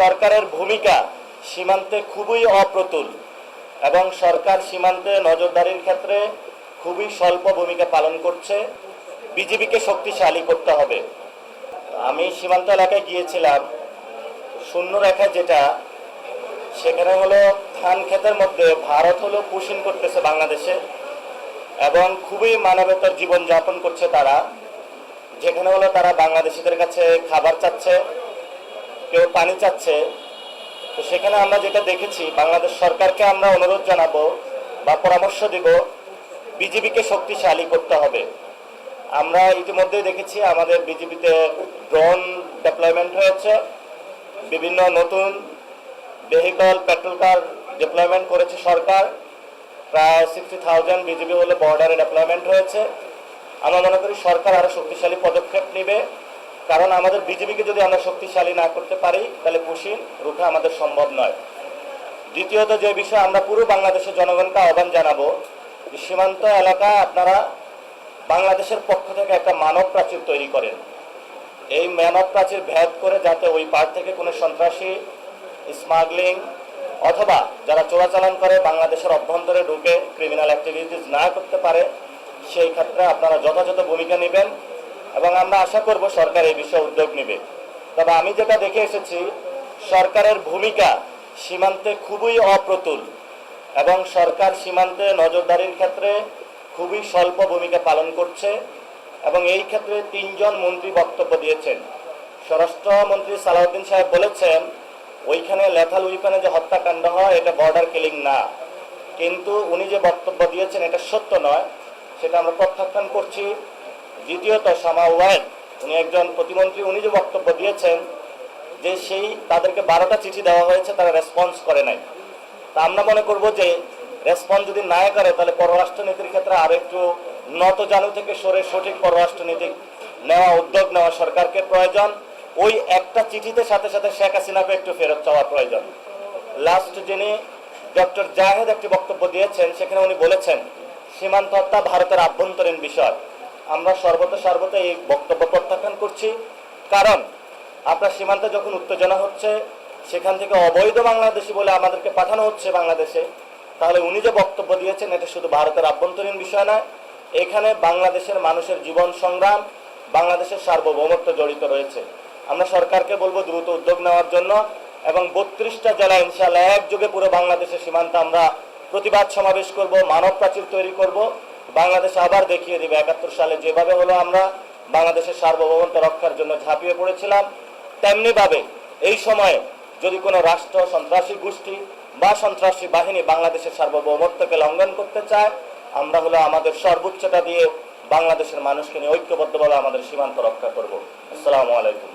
সরকারের ভূমিকা সীমান্তে খুবই অপ্রতুল এবং সরকার সীমান্তে নজরদারির ক্ষেত্রে খুবই স্বল্প ভূমিকা পালন করছে। বিজিবিকে শক্তিশালী করতে হবে। আমি সীমান্ত এলাকায় গিয়েছিলাম, শূন্য রেখায় যেটা সেখানে হলো ধান ক্ষেতের মধ্যে ভারত হলো পুশিং করতেছে বাংলাদেশে এবং খুবই মানবেতর জীবনযাপন করছে তারা, যেখানে হলো তারা বাংলাদেশিদের কাছে খাবার চাচ্ছে, কেউ পানি চাচ্ছে। তো সেখানে আমরা যেটা দেখেছি, বাংলাদেশ সরকারকে আমরা অনুরোধ জানাবো বা পরামর্শ দিব, বিজিবিকে শক্তিশালী করতে হবে। আমরা ইতিমধ্যে দেখেছি আমাদের বিজিবিতে ড্রোন ডিপ্লয়মেন্ট হয়েছে, বিভিন্ন নতুন ভেহিকল পেট্রোল কার ডিপ্লয়মেন্ট করেছে সরকার। প্রায় 60,000 বিজিবি হলে বর্ডারে ডিপ্লয়মেন্ট হয়েছে। আমরা মনে করি সরকার আরও শক্তিশালী পদক্ষেপ নেবে, কারণ আমাদের বিজিবিকে যদি আমরা শক্তিশালী না করতে পারি তাহলে পুশিং রুখা আমাদের সম্ভব নয়। দ্বিতীয়ত যে বিষয়, আমরা পুরো বাংলাদেশের জনগণকে আহ্বান জানাবো, সীমান্ত এলাকায় আপনারা বাংলাদেশের পক্ষ থেকে একটা মানব প্রাচীর তৈরি করেন। এই মানব প্রাচীর ভেদ করে যাতে ওই পার থেকে কোনো সন্ত্রাসী, স্মাগলিং অথবা যারা চোরাচালান করে বাংলাদেশের অভ্যন্তরে ঢুকে ক্রিমিনাল অ্যাক্টিভিটিস না করতে পারে, সেই ক্ষেত্রে আপনারা যথাযথ ভূমিকা নেবেন এবং আমরা আশা করব সরকার এই বিষয়ে উদ্যোগ নেবে। তবে আমি যেটা দেখে এসেছি, সরকারের ভূমিকা সীমান্তে খুবই অপ্রতুল এবং সরকার সীমান্তে নজরদারির ক্ষেত্রে খুবই স্বল্প ভূমিকা পালন করছে এবং এই ক্ষেত্রে 3 জন মন্ত্রী বক্তব্য দিয়েছেন। স্বরাষ্ট্রমন্ত্রী সালাউদ্দিন সাহেব বলেছেন ওইখানে লেথাল উইপনে যে হত্যাকাণ্ড হয় এটা বর্ডার কিলিং না, কিন্তু উনি যে বক্তব্য দিয়েছেন এটা সত্য নয়, সেটা আমরা প্রত্যাখ্যান করছি। দ্বিতীয়ত শামা ওয়াহেদ, উনি একজন প্রতিমন্ত্রী, উনি যে বক্তব্য দিয়েছেন যে তাদেরকে 12টা চিঠি দেওয়া হয়েছে, তারা রেসপন্স করে নাই। তা আমরা মনে করব যে রেসপন্স যদি না করে তাহলে পররাষ্ট্রনীতির ক্ষেত্রে আরো একটু নতজানু থেকে সরে সঠিক পররাষ্ট্রনীতি নেওয়া, উদ্যোগ নেওয়া সরকারকে প্রয়োজন। ওই একটা চিঠিতে সাথে সাথে শেখ হাসিনাকে একটু ফেরত চাওয়া প্রয়োজন। লাস্ট যিনি ডক্টর জাহেদ একটি বক্তব্য দিয়েছেন, সেখানে উনি বলেছেন সীমান্ত হত্যা ভারতের আভ্যন্তরীণ বিষয়। আমরা সর্বত এই বক্তব্য প্রত্যাখ্যান করছি, কারণ আপনার সীমান্তে যখন উত্তেজনা হচ্ছে, সেখান থেকে অবৈধ বাংলাদেশি বলে আমাদেরকে পাঠানো হচ্ছে বাংলাদেশে, তাহলে উনি যে বক্তব্য দিয়েছেন এটা শুধু ভারতের আভ্যন্তরীণ বিষয় নয়, এখানে বাংলাদেশের মানুষের জীবন সংগ্রাম, বাংলাদেশের সার্বভৌমত্ব জড়িত রয়েছে। আমরা সরকারকে বলবো দ্রুত উদ্যোগ নেওয়ার জন্য এবং 32টা জেলা ইনশাআল্লাহ একযোগে পুরো বাংলাদেশের সীমান্তে আমরা প্রতিবাদ সমাবেশ করব, মানব প্রাচীর তৈরি করব। বাংলাদেশ আবার দেখিয়ে দিবে 71 সালে যেভাবে হলো আমরা বাংলাদেশের সার্বভৌমত্ব রক্ষার জন্য ঝাঁপিয়ে পড়েছিলাম, তেমনিভাবে এই সময়ে যদি কোনো রাষ্ট্র, সন্ত্রাসী গোষ্ঠী বা সন্ত্রাসী বাহিনী বাংলাদেশের সার্বভৌমত্বকে লঙ্ঘন করতে চায়, আমরা হলো আমাদের সর্বোচ্চটা দিয়ে বাংলাদেশের মানুষকে নিয়ে ঐক্যবদ্ধভাবে আমাদের সীমান্ত রক্ষা করব। আসসালামু আলাইকুম।